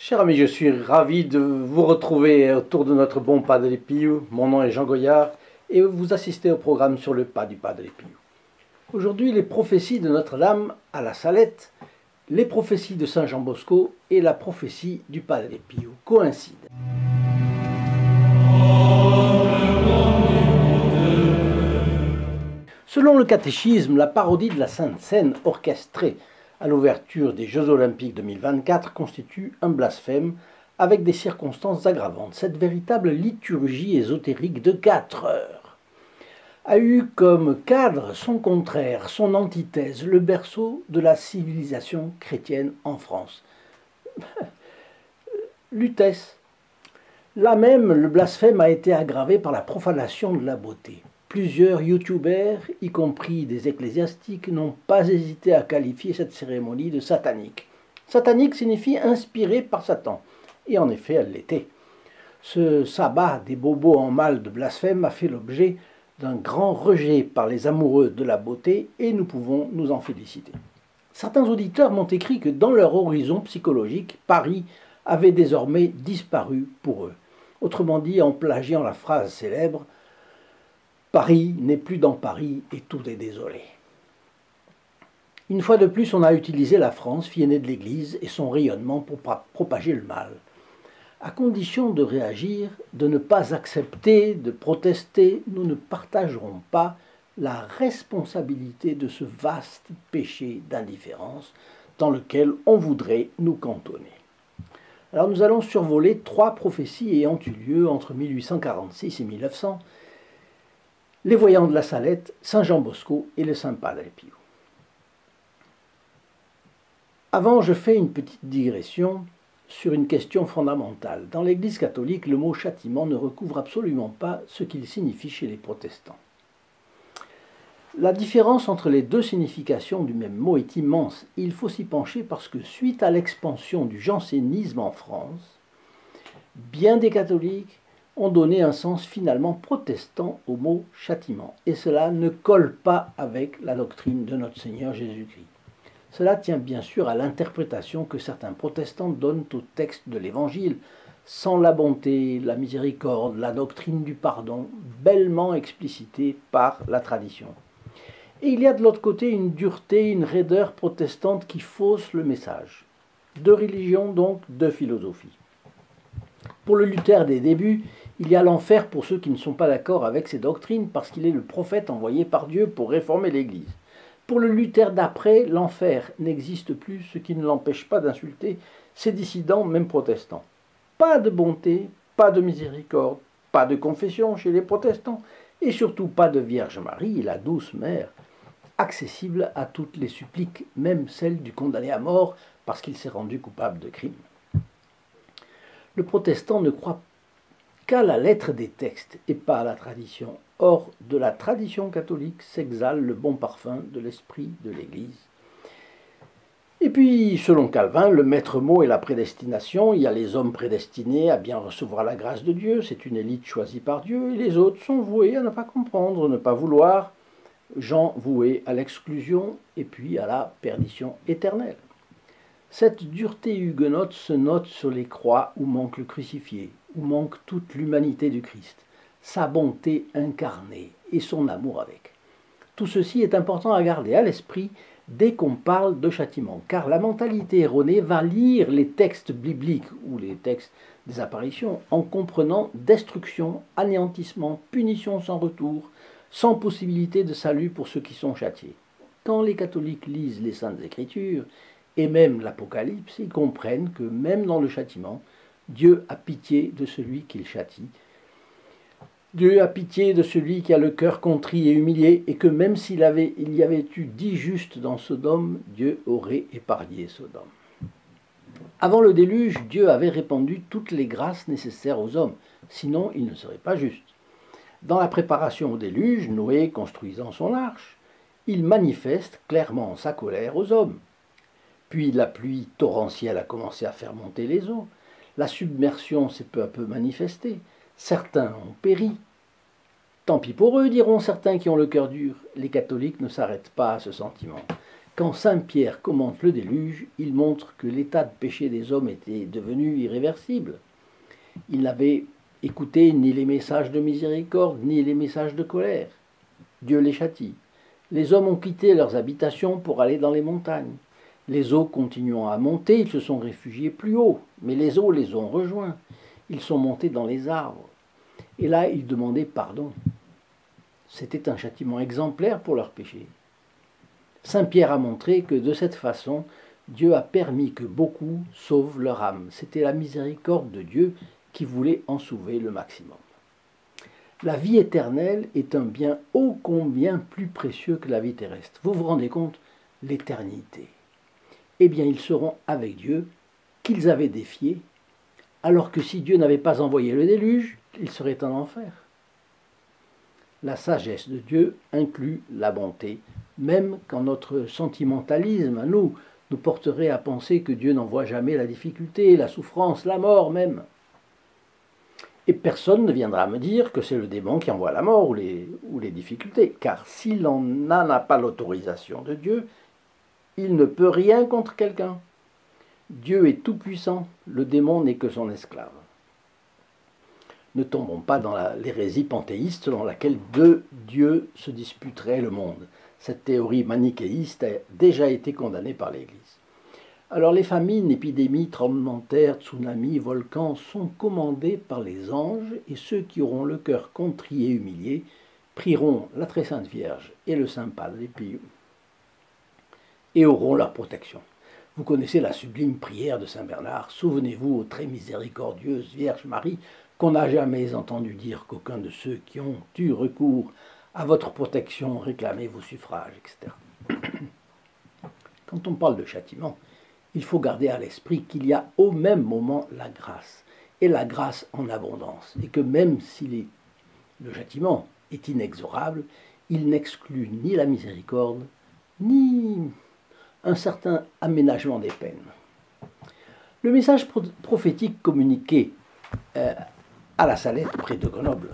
Cher ami, je suis ravi de vous retrouver autour de notre bon Padre Pio. Mon nom est Jean Goyard et vous assistez au programme sur le pas du Padre Pio. Aujourd'hui, les prophéties de Notre-Dame à la Salette, les prophéties de Saint Jean Bosco et la prophétie du Padre Pio coïncident. Selon le catéchisme, la parodie de la Sainte Seine orchestrée à l'ouverture des Jeux Olympiques 2024 constitue un blasphème avec des circonstances aggravantes. Cette véritable liturgie ésotérique de 4 heures a eu comme cadre son contraire, son antithèse, le berceau de la civilisation chrétienne en France. Lutèce. Là même, le blasphème a été aggravé par la profanation de la beauté. Plusieurs youtubeurs, y compris des ecclésiastiques, n'ont pas hésité à qualifier cette cérémonie de satanique. Satanique signifie inspiré par Satan, et en effet elle l'était. Ce sabbat des bobos en mal de blasphème a fait l'objet d'un grand rejet par les amoureux de la beauté, et nous pouvons nous en féliciter. Certains auditeurs m'ont écrit que dans leur horizon psychologique, Paris avait désormais disparu pour eux. Autrement dit, en plagiant la phrase célèbre, Paris n'est plus dans Paris et tout est désolé. Une fois de plus, on a utilisé la France, fille aînée de l'Église, et son rayonnement pour propager le mal. À condition de réagir, de ne pas accepter, de protester, nous ne partagerons pas la responsabilité de ce vaste péché d'indifférence dans lequel on voudrait nous cantonner. Alors nous allons survoler 3 prophéties ayant eu lieu entre 1846 et 1900, les voyants de la Salette, Saint Jean Bosco et le Saint Padre Pio. Avant, je fais une petite digression sur une question fondamentale. Dans l'Église catholique, le mot châtiment ne recouvre absolument pas ce qu'il signifie chez les protestants. La différence entre les deux significations du même mot est immense. Il faut s'y pencher parce que suite à l'expansion du jansénisme en France, bien des catholiques ont donné un sens finalement protestant au mot châtiment. Et cela ne colle pas avec la doctrine de notre Seigneur Jésus-Christ. Cela tient bien sûr à l'interprétation que certains protestants donnent au texte de l'Évangile, sans la bonté, la miséricorde, la doctrine du pardon, bellement explicitée par la tradition. Et il y a de l'autre côté une dureté, une raideur protestante qui fausse le message. 2 religions donc, 2 philosophies. Pour le Luther des débuts, il y a l'enfer pour ceux qui ne sont pas d'accord avec ces doctrines parce qu'il est le prophète envoyé par Dieu pour réformer l'Église. Pour le Luther d'après, l'enfer n'existe plus, ce qui ne l'empêche pas d'insulter ces dissidents, même protestants. Pas de bonté, pas de miséricorde, pas de confession chez les protestants, et surtout pas de Vierge Marie, la douce mère, accessible à toutes les suppliques, même celles du condamné à mort, parce qu'il s'est rendu coupable de crime. Le protestant ne croit qu'à la lettre des textes et pas à la tradition. Or, de la tradition catholique s'exhale le bon parfum de l'esprit de l'Église. Et puis, selon Calvin, le maître mot est la prédestination. Il y a les hommes prédestinés à bien recevoir la grâce de Dieu, c'est une élite choisie par Dieu, et les autres sont voués à ne pas comprendre, ne pas vouloir, gens voués à l'exclusion et puis à la perdition éternelle. Cette dureté huguenote se note sur les croix où manque le crucifié, où manque toute l'humanité du Christ, sa bonté incarnée et son amour avec. Tout ceci est important à garder à l'esprit dès qu'on parle de châtiment, car la mentalité erronée va lire les textes bibliques ou les textes des apparitions en comprenant destruction, anéantissement, punition sans retour, sans possibilité de salut pour ceux qui sont châtiés. Quand les catholiques lisent les Saintes Écritures, et même l'Apocalypse, ils comprennent que même dans le châtiment, Dieu a pitié de celui qu'il châtie. Dieu a pitié de celui qui a le cœur contrit et humilié, et que même s'il y avait eu 10 justes dans Sodome, Dieu aurait épargné Sodome. Avant le déluge, Dieu avait répandu toutes les grâces nécessaires aux hommes, sinon il ne serait pas juste. Dans la préparation au déluge, Noé construisant son arche, il manifeste clairement sa colère aux hommes. Puis la pluie torrentielle a commencé à faire monter les eaux. La submersion s'est peu à peu manifestée. Certains ont péri. Tant pis pour eux, diront certains qui ont le cœur dur. Les catholiques ne s'arrêtent pas à ce sentiment. Quand saint Pierre commente le déluge, il montre que l'état de péché des hommes était devenu irréversible. Il n'avait écouté ni les messages de miséricorde, ni les messages de colère. Dieu les châtie. Les hommes ont quitté leurs habitations pour aller dans les montagnes. Les eaux continuant à monter, ils se sont réfugiés plus haut, mais les eaux les ont rejoints. Ils sont montés dans les arbres. Et là, ils demandaient pardon. C'était un châtiment exemplaire pour leurs péchés. Saint Pierre a montré que de cette façon, Dieu a permis que beaucoup sauvent leur âme. C'était la miséricorde de Dieu qui voulait en sauver le maximum. La vie éternelle est un bien ô combien plus précieux que la vie terrestre. Vous vous rendez compte? L'éternité. Eh bien, ils seront avec Dieu, qu'ils avaient défié, alors que si Dieu n'avait pas envoyé le déluge, ils seraient en enfer. La sagesse de Dieu inclut la bonté, même quand notre sentimentalisme à nous porterait à penser que Dieu n'envoie jamais la difficulté, la souffrance, la mort même. Et personne ne viendra me dire que c'est le démon qui envoie la mort ou les difficultés, car s'il n'en a pas l'autorisation de Dieu, il ne peut rien contre quelqu'un. Dieu est tout-puissant, le démon n'est que son esclave. Ne tombons pas dans l'hérésie panthéiste selon laquelle deux dieux se disputeraient le monde. Cette théorie manichéiste a déjà été condamnée par l'Église. Alors les famines, épidémies, tremblements de terre, tsunamis, volcans sont commandés par les anges et ceux qui auront le cœur contrit et humilié prieront la très sainte Vierge et le Saint Padre Pio et auront leur protection. Vous connaissez la sublime prière de Saint Bernard. Souvenez-vous, ô très miséricordieuse Vierge Marie, qu'on n'a jamais entendu dire qu'aucun de ceux qui ont eu recours à votre protection réclamait vos suffrages, etc. Quand on parle de châtiment, il faut garder à l'esprit qu'il y a au même moment la grâce, et la grâce en abondance, et que même si le châtiment est inexorable, il n'exclut ni la miséricorde, ni un certain aménagement des peines. Le message prophétique communiqué à la Salette, près de Grenoble,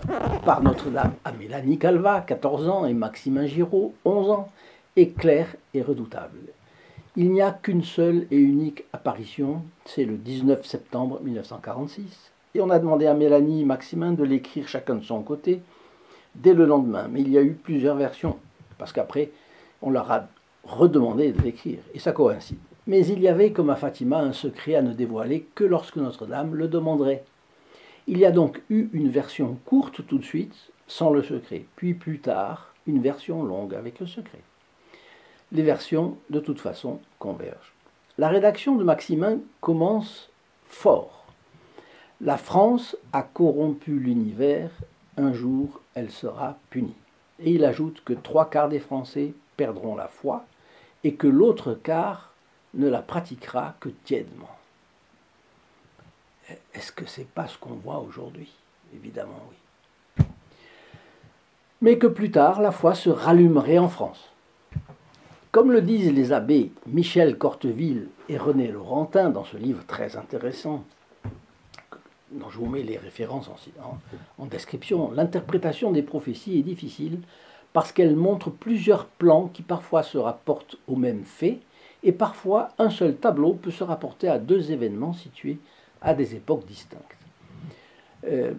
par Notre-Dame à Mélanie Calva, 14 ans, et Maximin Giraud, 11 ans, est clair et redoutable. Il n'y a qu'une seule et unique apparition, c'est le 19 septembre 1946, et on a demandé à Mélanie et Maximin de l'écrire chacun de son côté dès le lendemain. Mais il y a eu plusieurs versions, parce qu'après, on leur a redemandé de l'écrire, et ça coïncide. Mais il y avait, comme à Fatima, un secret à ne dévoiler que lorsque Notre-Dame le demanderait. Il y a donc eu une version courte tout de suite, sans le secret, puis plus tard, une version longue avec le secret. Les versions, de toute façon, convergent. La rédaction de Maximin commence fort. La France a corrompu l'univers, un jour elle sera punie. Et il ajoute que 3/4 des Français perdront la foi et que l'autre quart ne la pratiquera que tièdement. Est-ce que c'est pas ce qu'on voit aujourd'hui? Évidemment oui. Mais que plus tard, la foi se rallumerait en France. Comme le disent les abbés Michel Corteville et René Laurentin dans ce livre très intéressant, dont je vous mets les références en description, l'interprétation des prophéties est difficile parce qu'elle montre plusieurs plans qui parfois se rapportent aux mêmes faits et parfois un seul tableau peut se rapporter à deux événements situés à des époques distinctes.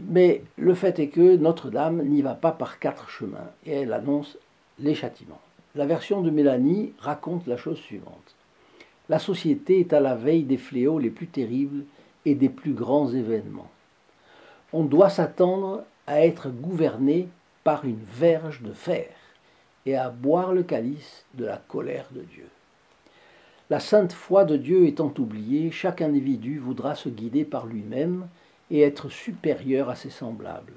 Mais le fait est que Notre-Dame n'y va pas par 4 chemins et elle annonce les châtiments. La version de Mélanie raconte la chose suivante. La société est à la veille des fléaux les plus terribles et des plus grands événements. On doit s'attendre à être gouverné par une verge de fer et à boire le calice de la colère de Dieu. La sainte foi de Dieu étant oubliée, chaque individu voudra se guider par lui-même et être supérieur à ses semblables.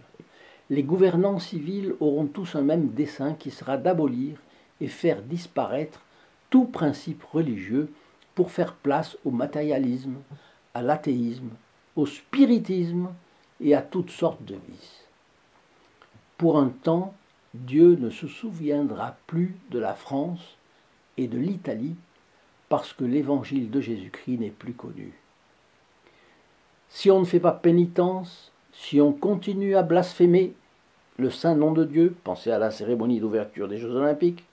Les gouvernants civils auront tous un même dessein qui sera d'abolir et faire disparaître tout principe religieux pour faire place au matérialisme, à l'athéisme, au spiritisme et à toutes sortes de vices. Pour un temps, Dieu ne se souviendra plus de la France et de l'Italie parce que l'évangile de Jésus-Christ n'est plus connu. Si on ne fait pas pénitence, si on continue à blasphémer le saint nom de Dieu, pensez à la cérémonie d'ouverture des Jeux Olympiques,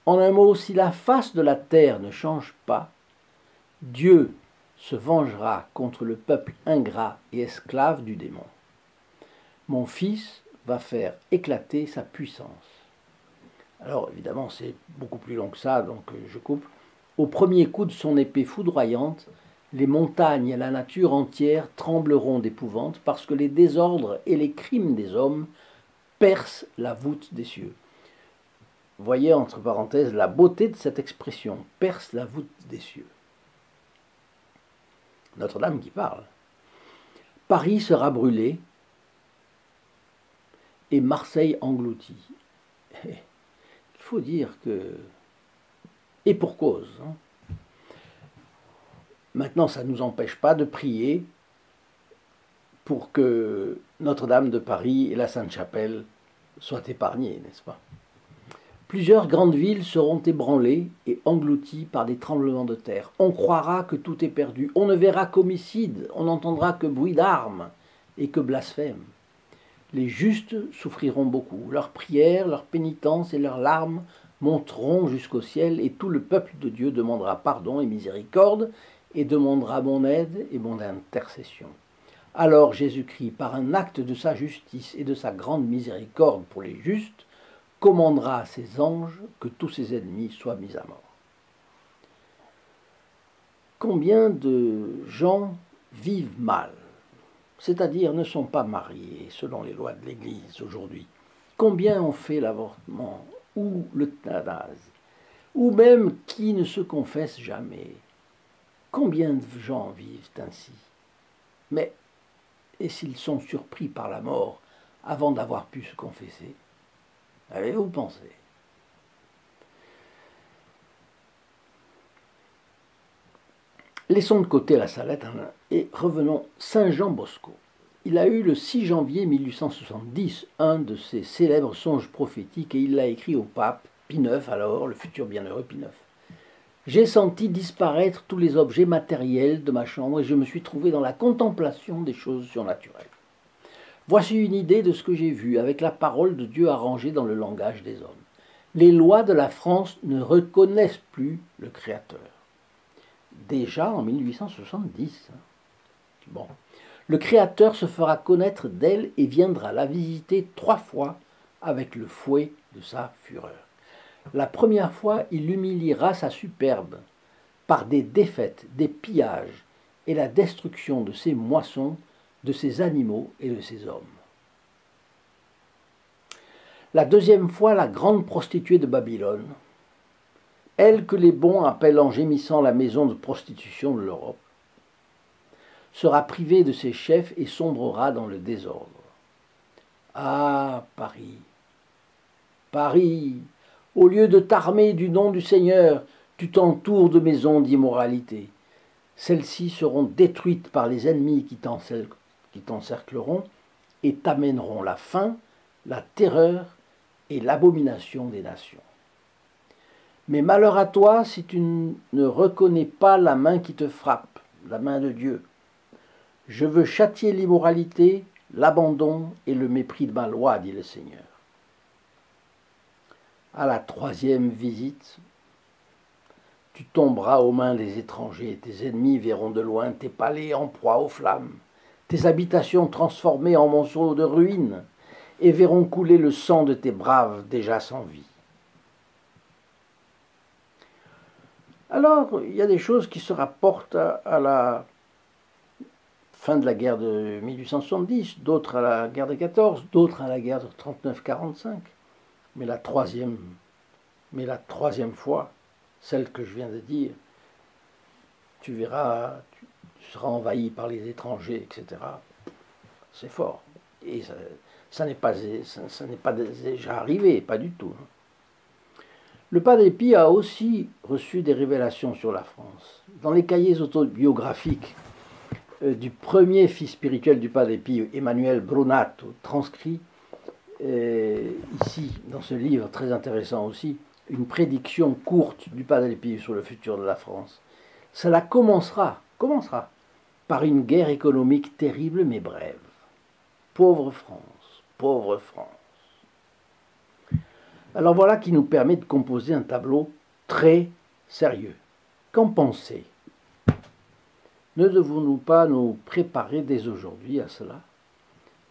En un mot, si la face de la terre ne change pas, Dieu se vengera contre le peuple ingrat et esclave du démon. Mon fils va faire éclater sa puissance. Alors évidemment, c'est beaucoup plus long que ça, donc je coupe. Au premier coup de son épée foudroyante, les montagnes et la nature entière trembleront d'épouvante parce que les désordres et les crimes des hommes percent la voûte des cieux. Voyez entre parenthèses la beauté de cette expression, perce la voûte des cieux. Notre-Dame qui parle. Paris sera brûlé et Marseille englouti. Il faut dire que... Et pour cause. Maintenant, ça ne nous empêche pas de prier pour que Notre-Dame de Paris et la Sainte-Chapelle soient épargnées, n'est-ce pas? Plusieurs grandes villes seront ébranlées et englouties par des tremblements de terre. On croira que tout est perdu. On ne verra qu'homicide, on n'entendra que bruit d'armes et que blasphème. Les justes souffriront beaucoup. Leurs prières, leurs pénitences et leurs larmes monteront jusqu'au ciel et tout le peuple de Dieu demandera pardon et miséricorde et demandera mon aide et mon intercession. Alors Jésus-Christ, par un acte de sa justice et de sa grande miséricorde pour les justes, commandera à ses anges que tous ses ennemis soient mis à mort. Combien de gens vivent mal, c'est-à-dire ne sont pas mariés selon les lois de l'Église aujourd'hui? Combien ont fait l'avortement ou l'euthanasie, ou même qui ne se confessent jamais? Combien de gens vivent ainsi? Mais, et s'ils sont surpris par la mort avant d'avoir pu se confesser? Avez-vous pensé? Laissons de côté la salette et revenons Saint Jean Bosco. Il a eu le 6 janvier 1870 un de ses célèbres songes prophétiques et il l'a écrit au pape Pie IX, alors le futur bienheureux Pie IX. J'ai senti disparaître tous les objets matériels de ma chambre et je me suis trouvé dans la contemplation des choses surnaturelles. Voici une idée de ce que j'ai vu avec la parole de Dieu arrangée dans le langage des hommes. Les lois de la France ne reconnaissent plus le Créateur. Déjà en 1870. Bon. Le Créateur se fera connaître d'elle et viendra la visiter 3 fois avec le fouet de sa fureur. La première fois, il humiliera sa superbe par des défaites, des pillages et la destruction de ses moissons, de ses animaux et de ses hommes. La deuxième fois, la grande prostituée de Babylone, elle que les bons appellent en gémissant la maison de prostitution de l'Europe, sera privée de ses chefs et sombrera dans le désordre. Ah, Paris, Paris, au lieu de t'armer du nom du Seigneur, tu t'entoures de maisons d'immoralité. Celles-ci seront détruites par les ennemis qui t'encercleront et t'amèneront la faim, la terreur et l'abomination des nations. Mais malheur à toi si tu ne reconnais pas la main qui te frappe, la main de Dieu. Je veux châtier l'immoralité, l'abandon et le mépris de ma loi, dit le Seigneur. À la 3e visite, tu tomberas aux mains des étrangers, tes ennemis verront de loin tes palais en proie aux flammes, tes habitations transformées en monceaux de ruines, et verront couler le sang de tes braves déjà sans vie. Alors, il y a des choses qui se rapportent à la fin de la guerre de 1870, d'autres à la guerre de 14, d'autres à la guerre de 39-45. Mais la troisième fois, celle que je viens de dire, tu verras, tu seras envahi par les étrangers, etc. C'est fort. Et ça n'est pas déjà arrivé, pas du tout. Le Padre Pie a aussi reçu des révélations sur la France. Dans les cahiers autobiographiques du premier fils spirituel du Padre Pie, Emmanuel Brunato, transcrit ici, dans ce livre très intéressant aussi, une prédiction courte du Padre Pie sur le futur de la France. Cela commencera par une guerre économique terrible mais brève. Pauvre France, pauvre France. Alors voilà qui nous permet de composer un tableau très sérieux. Qu'en pensez? Ne devons-nous pas nous préparer dès aujourd'hui à cela?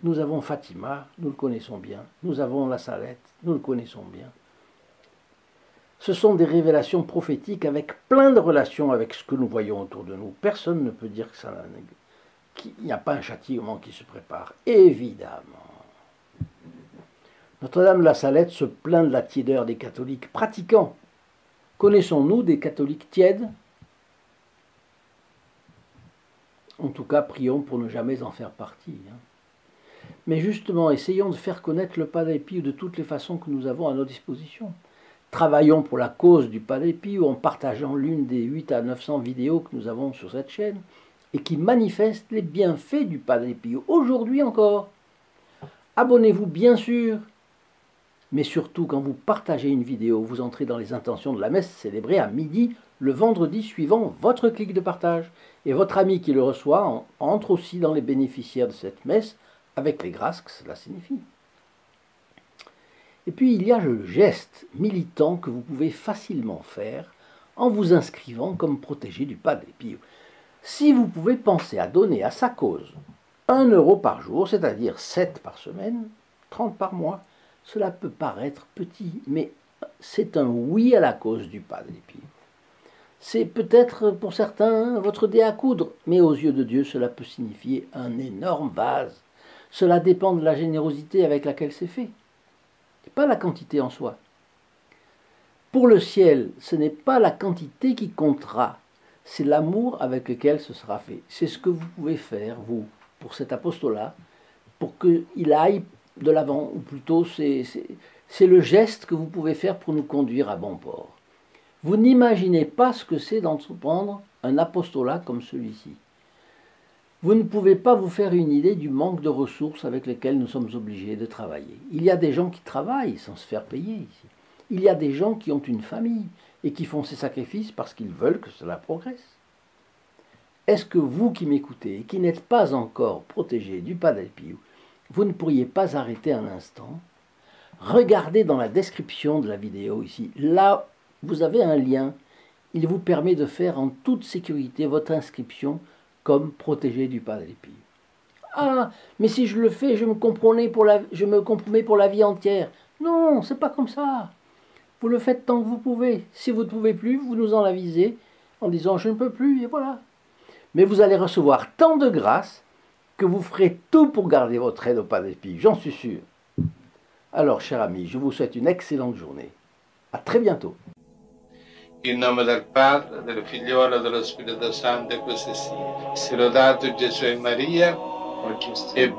Nous avons Fatima, nous le connaissons bien. Nous avons la Salette, nous le connaissons bien. Ce sont des révélations prophétiques avec plein de relations avec ce que nous voyons autour de nous. Personne ne peut dire qu'il n'y a pas un châtiment qui se prépare. Évidemment. Notre-Dame de la Salette se plaint de la tiédeur des catholiques pratiquants. Connaissons-nous des catholiques tièdes? En tout cas, prions pour ne jamais en faire partie. Mais justement, essayons de faire connaître le Padre Pio de toutes les façons que nous avons à notre disposition. Travaillons pour la cause du Padre Pio en partageant l'une des 800 à 900 vidéos que nous avons sur cette chaîne et qui manifestent les bienfaits du Padre Pio, aujourd'hui encore. Abonnez-vous bien sûr, mais surtout quand vous partagez une vidéo, vous entrez dans les intentions de la messe célébrée à midi le vendredi suivant votre clic de partage. Et votre ami qui le reçoit entre aussi dans les bénéficiaires de cette messe avec les grâces que cela signifie. Et puis il y a le geste militant que vous pouvez facilement faire en vous inscrivant comme protégé du Padre Pio. Si vous pouvez penser à donner à sa cause 1 euro par jour, c'est-à-dire 7 par semaine, 30 par mois, cela peut paraître petit, mais c'est un oui à la cause du Padre Pio. C'est peut-être pour certains votre dé à coudre, mais aux yeux de Dieu, cela peut signifier un énorme vase. Cela dépend de la générosité avec laquelle c'est fait. Ce n'est pas la quantité en soi. Pour le ciel, ce n'est pas la quantité qui comptera, c'est l'amour avec lequel ce sera fait. C'est ce que vous pouvez faire, vous, pour cet apostolat, pour qu'il aille de l'avant, ou plutôt c'est le geste que vous pouvez faire pour nous conduire à bon port. Vous n'imaginez pas ce que c'est d'entreprendre un apostolat comme celui-ci. Vous ne pouvez pas vous faire une idée du manque de ressources avec lesquelles nous sommes obligés de travailler. Il y a des gens qui travaillent sans se faire payer ici. Il y a des gens qui ont une famille et qui font ces sacrifices parce qu'ils veulent que cela progresse. Est-ce que vous qui m'écoutez et qui n'êtes pas encore protégé du Padre Pio, vous ne pourriez pas arrêter un instant? Regardez dans la description de la vidéo ici. Là, vous avez un lien. Il vous permet de faire en toute sécurité votre inscription comme protégé du Padre Pio. Ah, mais si je le fais, je me compromets pour la vie entière. Non, c'est pas comme ça. Vous le faites tant que vous pouvez. Si vous ne pouvez plus, vous nous en avisez en disant je ne peux plus, et voilà. Mais vous allez recevoir tant de grâce que vous ferez tout pour garder votre aide au Padre Pio, j'en suis sûr. Alors, chers amis, je vous souhaite une excellente journée. À très bientôt. In nome del Padre, del Figliolo e dello Spirito Santo, e così sia. Sia lodato Gesù e Maria, e